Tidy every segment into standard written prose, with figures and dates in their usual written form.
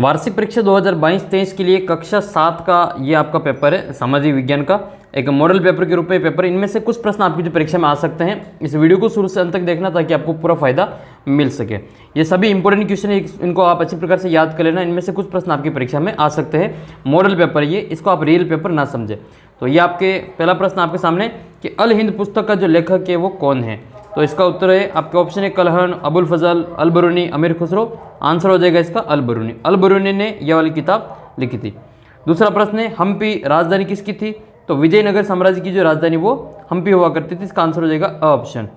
वार्षिक परीक्षा 2022-23 के लिए कक्षा 7 का ये आपका पेपर है, सामाजिक विज्ञान का एक मॉडल पेपर के रूप में पेपर। इनमें से कुछ प्रश्न आपकी जो परीक्षा में आ सकते हैं। इस वीडियो को शुरू से अंत तक देखना ताकि आपको पूरा फायदा मिल सके। ये सभी इंपॉर्टेंट क्वेश्चन है, इनको आप अच्छी प्रकार से याद कर लेना। इनमें से कुछ प्रश्न आपकी परीक्षा में आ सकते हैं। मॉडल पेपर ये, इसको आप रियल पेपर ना समझे। तो ये आपके पहला प्रश्न आपके सामने कि अल हिंद पुस्तक का जो लेखक है वो कौन है। तो इसका उत्तर है आपका ऑप्शन है कलहन, अबुल फजल, अल बरूनी, अमीर खुसरो। आंसर हो जाएगा इसका अल बरूनी। अल बरूनी ने यह वाली किताब लिखी थी। दूसरा प्रश्न है हम्पी राजधानी किसकी थी। तो विजयनगर साम्राज्य की जो राजधानी वो हम्पी हुआ करती थी। इसका आंसर हो जाएगा अ ऑप्शन।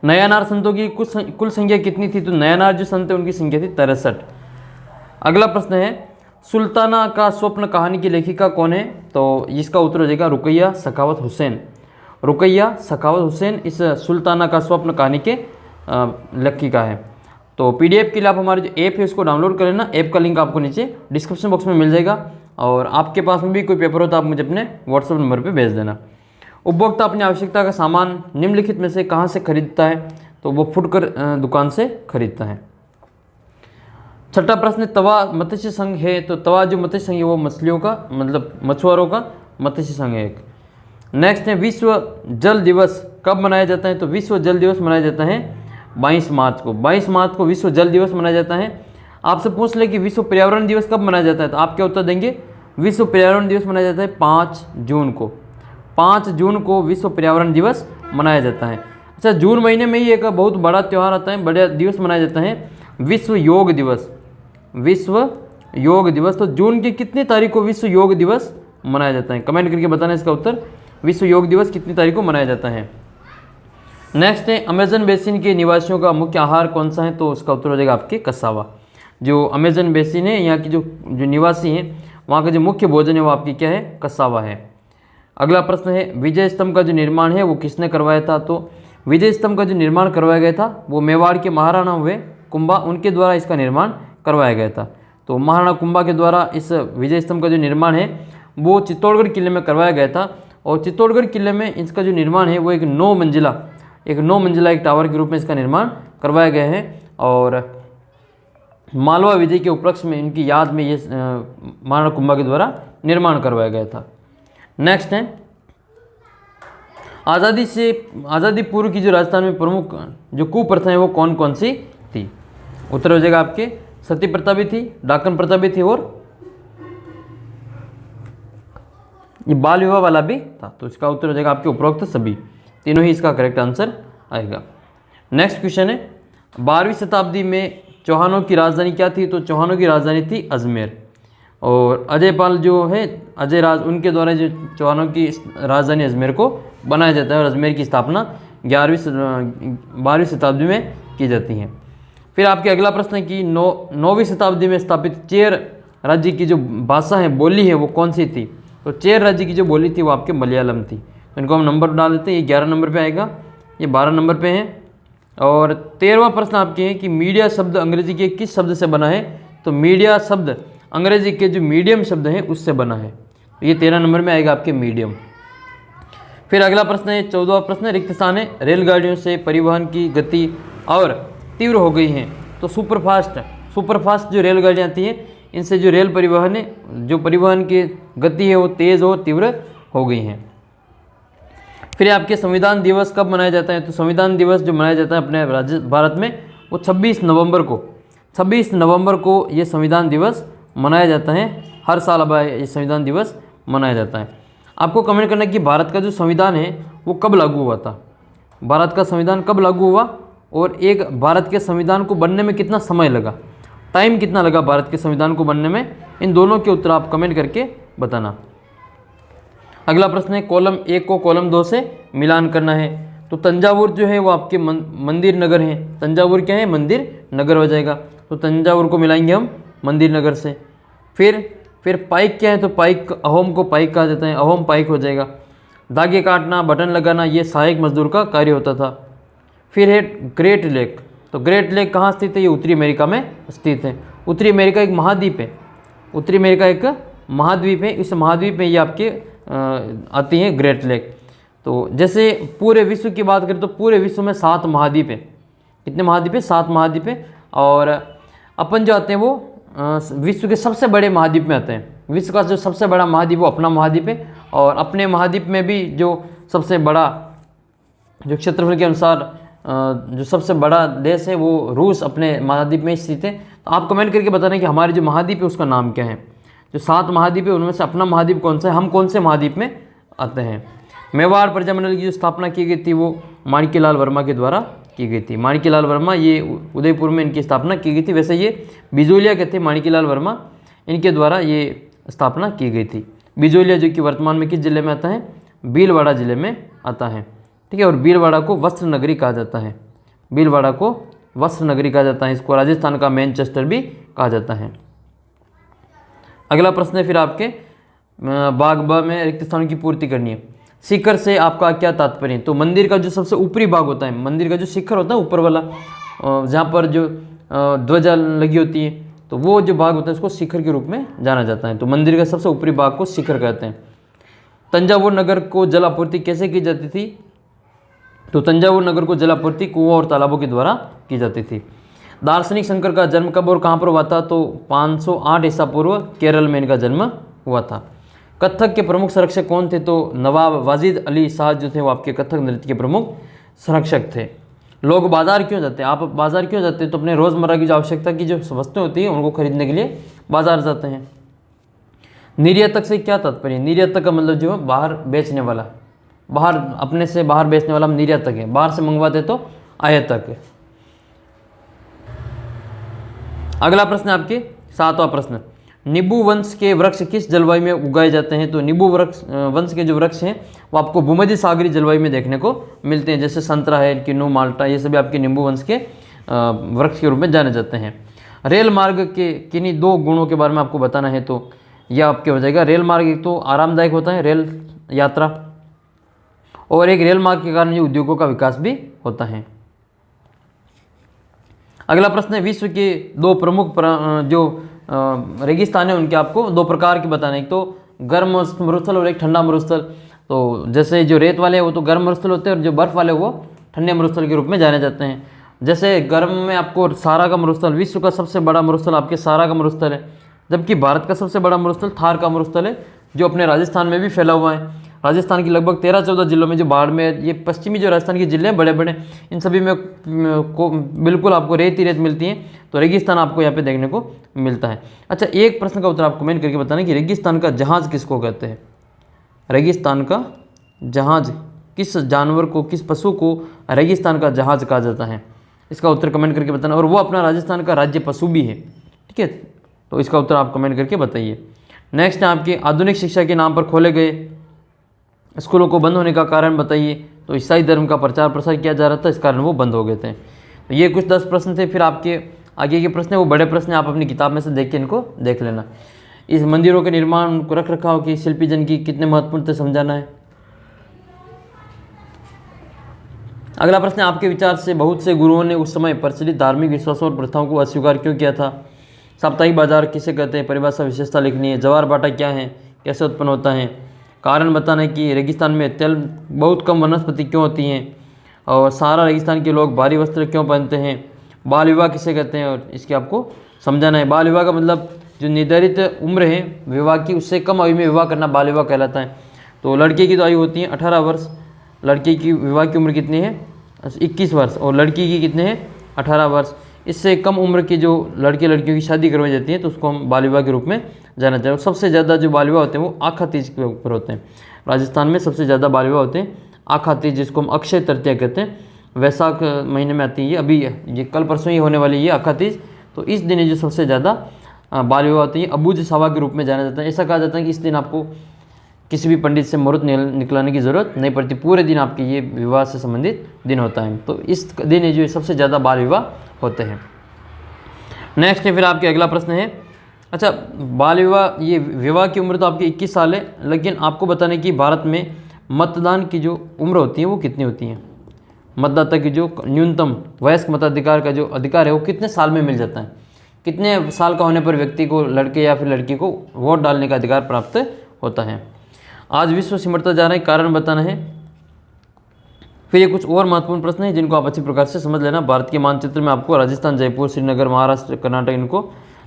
नयानार संतों की कुल संख्या कितनी थी। तो नयानार जो संत है उनकी संख्या थी 63। अगला प्रश्न है सुल्ताना का स्वप्न कहानी की लेखिका कौन है। तो इसका उत्तर हो जाएगा रुकैया सखावत हुसैन। रुकैया सखावत हुसैन इस सुल्ताना का स्वप्न कहानी के लेखिका है। तो पीडीएफ के लिए आप हमारे जो ऐप है उसको डाउनलोड कर लेना। ऐप का लिंक आपको नीचे डिस्क्रिप्शन बॉक्स में मिल जाएगा। और आपके पास में भी कोई पेपर हो तो आप मुझे अपने व्हाट्सएप नंबर पे भेज देना। उपभोक्ता अपनी आवश्यकता का सामान निम्नलिखित में से कहाँ से खरीदता है। तो वो फुटकर दुकान से खरीदता है। छठा प्रश्न तवा मत्स्य संघ है। तो तवा जो मत्स्य संघ है वो मछलियों का मतलब मछुआरों का मत्स्य संघ है एक। नेक्स्ट है विश्व जल दिवस कब मनाया जाता है। तो विश्व जल दिवस मनाया जाता है 22 मार्च को। 22 मार्च को विश्व जल दिवस मनाया जाता है। आपसे पूछ ले कि विश्व पर्यावरण दिवस कब मनाया जाता है। तो आप क्या उत्तर देंगे। विश्व पर्यावरण दिवस मनाया जाता है 5 जून को। 5 जून को विश्व पर्यावरण दिवस मनाया जाता है। अच्छा, जून महीने में ही एक बहुत बड़ा त्यौहार आता है, बड़ा दिवस मनाया जाता है विश्व योग दिवस। विश्व योग दिवस। तो जून की कितनी तारीख को विश्व योग दिवस मनाया जाता है। कमेंट करके बताना इसका उत्तर। विश्व योग दिवस कितनी तारीख को मनाया जाता है। नेक्स्ट है अमेजन बेसिन के निवासियों का मुख्य आहार कौन सा है। तो उसका उत्तर हो जाएगा आपके कसावा। जो अमेजन बेसिन है यहाँ की जो निवासी हैं वहाँ का जो मुख्य भोजन है वो आपकी क्या है, कसावा है। अगला प्रश्न है विजय स्तंभ का जो निर्माण है वो किसने करवाया था। तो विजय स्तंभ का जो निर्माण करवाया गया था वो मेवाड़ के महाराणा हुए कुंभा, उनके द्वारा इसका निर्माण करवाया गया था। तो महाराणा कुंभा के द्वारा इस विजय स्तंभ का जो निर्माण है वो चित्तौड़गढ़ किले में करवाया गया था। और चित्तौड़गढ़ किले में इसका जो निर्माण है वो एक 9 मंजिला एक टावर के रूप में इसका निर्माण करवाया गया है। और मालवा विजय के उपलक्ष्य में इनकी याद में ये महाराणा कुंभा के द्वारा निर्माण करवाया गया था। नेक्स्ट है आज़ादी पूर्व की जो राजस्थान में प्रमुख जो कुप्रथा है वो कौन कौन सी थी। उत्तर हो जाएगा आपके सती प्रथा भी थी, डाकन प्रथा भी थी और ये बाल विवाह वाला भी था। तो इसका उत्तर हो जाएगा आपके उपरोक्त सभी, तीनों ही इसका करेक्ट आंसर आएगा। नेक्स्ट क्वेश्चन है 12वीं शताब्दी में चौहानों की राजधानी क्या थी। तो चौहानों की राजधानी थी अजमेर। और अजयपाल जो है अजय राज, उनके द्वारा जो चौहानों की राजधानी अजमेर को बनाया जाता है और अजमेर की स्थापना 12वीं शताब्दी में की जाती है। फिर आपके अगला प्रश्न है कि 9वीं शताब्दी में स्थापित चेर राज्य की जो भाषा है, बोली है, वो कौन सी थी। तो चेर राज्य की जो बोली थी वो आपके मलयालम थी। तो इनको हम नंबर डाल देते हैं। ये 11 नंबर पे आएगा, ये 12 नंबर पे है। और 13वां प्रश्न आपके हैं कि मीडिया शब्द अंग्रेजी के किस शब्द से बना है। तो मीडिया शब्द अंग्रेजी के जो मीडियम शब्द हैं उससे बना है। तो ये 13 नंबर में आएगा आपके मीडियम। फिर अगला प्रश्न है 14वां प्रश्न रिक्त स्थान है रेलगाड़ियों से परिवहन की गति और तीव्र हो गई हैं। तो सुपरफास्ट जो रेलगाड़ियाँ आती हैं इनसे जो रेल परिवहन है, जो परिवहन की गति है वो तेज़ और तीव्र हो गई हैं। फिर आपके संविधान दिवस कब मनाया जाता है। तो संविधान दिवस जो मनाया जाता है अपने भारत में वो 26 नवंबर को ये संविधान दिवस मनाया जाता है। हर साल अब ये संविधान दिवस मनाया जाता है। आपको कमेंट करना है कि भारत का जो संविधान है वो कब लागू हुआ था। भारत का संविधान कब लागू हुआ और एक भारत के संविधान को बनने में कितना समय लगा, टाइम कितना लगा भारत के संविधान को बनने में। इन दोनों के उत्तर आप कमेंट करके बताना। अगला प्रश्न है कॉलम 1 को कॉलम 2 से मिलान करना है। तो तंजावुर जो है वो आपके मंदिर नगर है। तंजावुर क्या है, मंदिर नगर हो जाएगा। तो तंजावुर को मिलाएंगे हम मंदिर नगर से। फिर पाइक क्या है। तो पाइक, अहोम को पाइक कहा जाता है, अहोम पाइक हो जाएगा। धागे काटना, बटन लगाना ये सहायक मजदूर का कार्य होता था। फिर है ग्रेट लेक। तो ग्रेट लेक कहाँ स्थित है, ये उत्तरी अमेरिका में स्थित है। उत्तरी अमेरिका एक महाद्वीप है। उत्तरी अमेरिका एक महाद्वीप है। इस महाद्वीप में ये आपके आती हैं ग्रेट लेक। तो जैसे पूरे विश्व की बात करें तो पूरे विश्व में 7 महाद्वीप हैं। कितने महाद्वीप है, 7 महाद्वीप है। और अपन जो आते हैं वो विश्व के सबसे बड़े महाद्वीप में आते हैं। विश्व का जो सबसे बड़ा महाद्वीप वो अपना महाद्वीप है, और अपने महाद्वीप में भी जो सबसे बड़ा जो क्षेत्रफल के अनुसार जो सबसे बड़ा देश है वो रूस अपने महाद्वीप में स्थित है। तो आप कमेंट करके बताना कि हमारे जो महाद्वीप है उसका नाम क्या है। जो 7 महाद्वीप है उनमें से अपना महाद्वीप कौन सा है, हम कौन से महाद्वीप में आते हैं। मेवाड़ प्रजामंडल की जो स्थापना की गई थी वो माणिक्यलाल वर्मा के द्वारा की गई थी। माणिक्यलाल वर्मा, ये उदयपुर में इनकी स्थापना की गई थी। वैसे ये बिजोलिया के थे, माणिक्यलाल वर्मा, इनके द्वारा ये स्थापना की गई थी। बिजोलिया जो कि वर्तमान में किस जिले में आता है, भीलवाड़ा जिले में आता है। ठीक है, और भीलवाड़ा को वस्त्र नगरी कहा जाता है। भीलवाड़ा को वस्त्र नगरी कहा जाता है। इसको राजस्थान का मैनचेस्टर भी कहा जाता है। अगला प्रश्न है फिर आपके बागबा में रिक्त स्थानों की पूर्ति करनी है। शिखर से आपका क्या तात्पर्य है। तो मंदिर का जो सबसे ऊपरी भाग होता है, मंदिर का जो शिखर होता है ऊपर वाला, जहाँ पर जो ध्वजा लगी होती है, तो वो जो भाग होता है उसको शिखर के रूप में जाना जाता है। तो मंदिर का सबसे ऊपरी भाग को शिखर कहते हैं। तंजावुर नगर को जल आपूर्ति कैसे की जाती थी। तो तंजावुर नगर को जल आपूर्ति कुओं और तालाबों के द्वारा की जाती थी। दार्शनिक शंकर का जन्म कब और कहाँ पर हुआ था। तो 508 ईसा पूर्व केरल में इनका जन्म हुआ था। कथक के प्रमुख संरक्षक कौन थे। तो नवाब वाजिद अली शाह जो थे वो आपके कथक नृत्य के प्रमुख संरक्षक थे। लोग बाजार क्यों जाते हैं। आप बाजार क्यों जाते हैं। तो अपने रोज़मर्रा की जो आवश्यकता की जो वस्तुएं होती हैं उनको खरीदने के लिए बाजार जाते हैं। निर्यातक से क्या तात्पर्य। निर्यातक का मतलब जो है बाहर बेचने वाला, बाहर अपने से बाहर बेचने वाला हम निर्यातक है। बाहर से मंगवाते तो आयातक है। अगला प्रश्न आपके 7वां प्रश्न, नींबू वंश के वृक्ष किस जलवायु में उगाए जाते हैं। तो नींबू वंश के जो वृक्ष हैं वो आपको भूमध्य सागरीय जलवायु में देखने को मिलते हैं। जैसे संतरा है, किन्नू, माल्टा, ये सभी आपके नींबू वंश के वृक्ष के रूप में जाने जाते हैं। रेल मार्ग के किन्हीं 2 गुणों के बारे में आपको बताना है। तो यह आपके हो जाएगा, रेल मार्ग एक तो आरामदायक होता है रेल यात्रा, और एक रेल मार्ग के कारण जो उद्योगों का विकास भी होता है। अगला प्रश्न है, विश्व के 2 प्रमुख जो रेगिस्तान है उनके आपको 2 प्रकार के बताने। एक तो गर्म मरुस्थल और एक ठंडा मरुस्थल। तो जैसे जो रेत वाले हैं वो तो गर्म मरुस्थल होते हैं, और जो बर्फ़ वाले वो ठंडे मरुस्थल के रूप में जाने जाते हैं। जैसे गर्म में आपको सारा का मरुस्थल, विश्व का सबसे बड़ा मरुस्थल आपके सारा का मरुस्थल है, जबकि भारत का सबसे बड़ा मरुस्थल थार का मरुस्थल है, जो अपने राजस्थान में भी फैला हुआ है। राजस्थान की लगभग 13-14 जिलों में, जो बाड़मेर, ये पश्चिमी जो राजस्थान के जिले हैं बड़े बड़े, इन सभी में को बिल्कुल आपको रेत ही रेत मिलती है। तो रेगिस्तान आपको यहाँ पे देखने को मिलता है। अच्छा, एक प्रश्न का उत्तर आप कमेंट करके बताना कि रेगिस्तान का जहाज किसको कहते हैं। रेगिस्तान का जहाज किस जानवर को, किस पशु को रेगिस्तान का जहाज कहा जाता है। इसका उत्तर कमेंट करके बताना, और वो अपना राजस्थान का राज्य पशु भी है। ठीक है, तो इसका उत्तर आप कमेंट करके बताइए। नेक्स्ट है आपके आधुनिक शिक्षा के नाम पर खोले गए स्कूलों को बंद होने का कारण बताइए। तो ईसाई धर्म का प्रचार प्रसार किया जा रहा था, इस कारण वो बंद हो गए थे। तो ये कुछ 10 प्रश्न थे। फिर आपके आगे के प्रश्न है वो बड़े प्रश्न आप अपनी किताब में से देख के इनको देख लेना। इस मंदिरों के निर्माण को रख रखाव की शिल्पी जन की कितने महत्वपूर्ण थे समझाना है। अगला प्रश्न, आपके विचार से बहुत से गुरुओं ने उस समय प्रचलित धार्मिक विश्वासों और प्रथाओं को अस्वीकार क्यों किया था। साप्ताहिक बाजार किसे कहते हैं, परिभाषा विशेषता लिखनी है। जवार बाटा क्या है, कैसे उत्पन्न होता है। कारण बताना है कि रेगिस्तान में तेल बहुत कम वनस्पति क्यों होती हैं, और सारा रेगिस्तान के लोग भारी वस्त्र क्यों पहनते हैं। बाल विवाह किसे कहते हैं, और इसके आपको समझाना है। बाल विवाह का मतलब जो निर्धारित उम्र है विवाह की, उससे कम आयु में विवाह करना बाल विवाह कहलाता है। तो लड़के की तो आयु होती है 18 वर्ष, लड़के की विवाह की उम्र कितनी है 21 वर्ष, और लड़की की कितने हैं 18 वर्ष। इससे कम उम्र की जो लड़के लड़कियों की शादी करवाई जाती है तो उसको हम बाल विवाह के रूप में जाना चाहिए। सबसे ज़्यादा जो बाल विवाह होते हैं वो आखा तीज के ऊपर होते हैं। राजस्थान में सबसे ज़्यादा बाल विवाह होते हैं आखा तीज, जिसको हम अक्षय तृतीया कहते हैं। वैशाख महीने में आती है ये, अभी ये कल परसों ही होने वाली है आखा तीज। तो इस दिन जो सबसे ज़्यादा बाल विवाह होती है अबूझ सवा के रूप में जाना जाता है। ऐसा कहा जाता है कि इस दिन आपको किसी भी पंडित से मुहूर्त निकलाने की ज़रूरत नहीं पड़ती, पूरे दिन आपके ये विवाह से संबंधित दिन होता है। तो इस दिन ये जो सबसे ज़्यादा बाल विवाह होते हैं। नेक्स्ट है फिर आपके अगला प्रश्न है, अच्छा बाल विवाह, ये विवाह की उम्र तो आपकी 21 साल है, लेकिन आपको बताने की भारत में मतदान की जो उम्र होती है वो कितनी होती है। मतदाता की जो न्यूनतम वयस्क मताधिकार का जो अधिकार है वो कितने साल में मिल जाता है, कितने साल का होने पर व्यक्ति को, लड़के या फिर लड़की को वोट डालने का अधिकार प्राप्त होता है। आज विश्व सिमटता जा रहा है, कारण बताना है। फिर ये कुछ और महत्वपूर्ण प्रश्न हैं जिनको आप अच्छी प्रकार से समझ लेना। भारत के मानचित्र में आपको राजस्थान, जयपुर, श्रीनगर, महाराष्ट्र, कर्नाटक इनको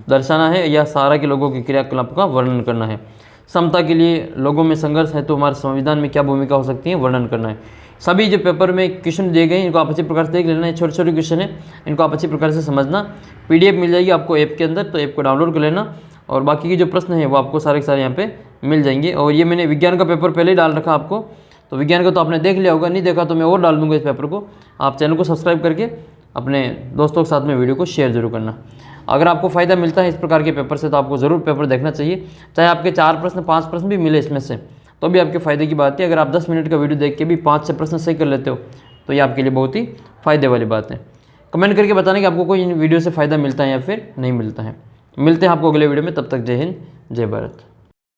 दर्शाना है या सहारा के लोगों के क्रियाकलाप का वर्णन करना है। समता के लिए लोगों में संघर्ष है तो हमारे संविधान में क्या भूमिका हो सकती है, वर्णन करना है। सभी जो पेपर में क्वेश्चन दिए गए हैं इनको आप अच्छी प्रकार से देख लेना है, छोटे छोटे क्वेश्चन है, इनको आप अच्छी प्रकार से समझना। PDF मिल जाएगी आपको ऐप के अंदर, तो ऐप को डाउनलोड कर लेना और बाकी के जो प्रश्न है वो आपको सारे के सारे यहाँ पे मिल जाएंगे। और ये मैंने विज्ञान का पेपर पहले ही डाल रखा आपको, तो विज्ञान का तो आपने देख लिया होगा, नहीं देखा तो मैं और डाल दूँगा इस पेपर को। आप चैनल को सब्सक्राइब करके अपने दोस्तों के साथ में वीडियो को शेयर जरूर करना। अगर आपको फ़ायदा मिलता है इस प्रकार के पेपर से तो आपको ज़रूर पेपर देखना चाहिए, चाहे आपके 4 प्रश्न 5 प्रश्न भी मिले इसमें से तो भी आपके फ़ायदे की बात है। अगर आप 10 मिनट का वीडियो देख के भी 5 से प्रश्न सही कर लेते हो तो ये आपके लिए बहुत ही फ़ायदे वाली बात है। कमेंट करके बताना कि आपको कोई इन वीडियो से फ़ायदा मिलता है या फिर नहीं मिलता है। मिलते हैं आपको अगले वीडियो में, तब तक जय हिंद जय भारत।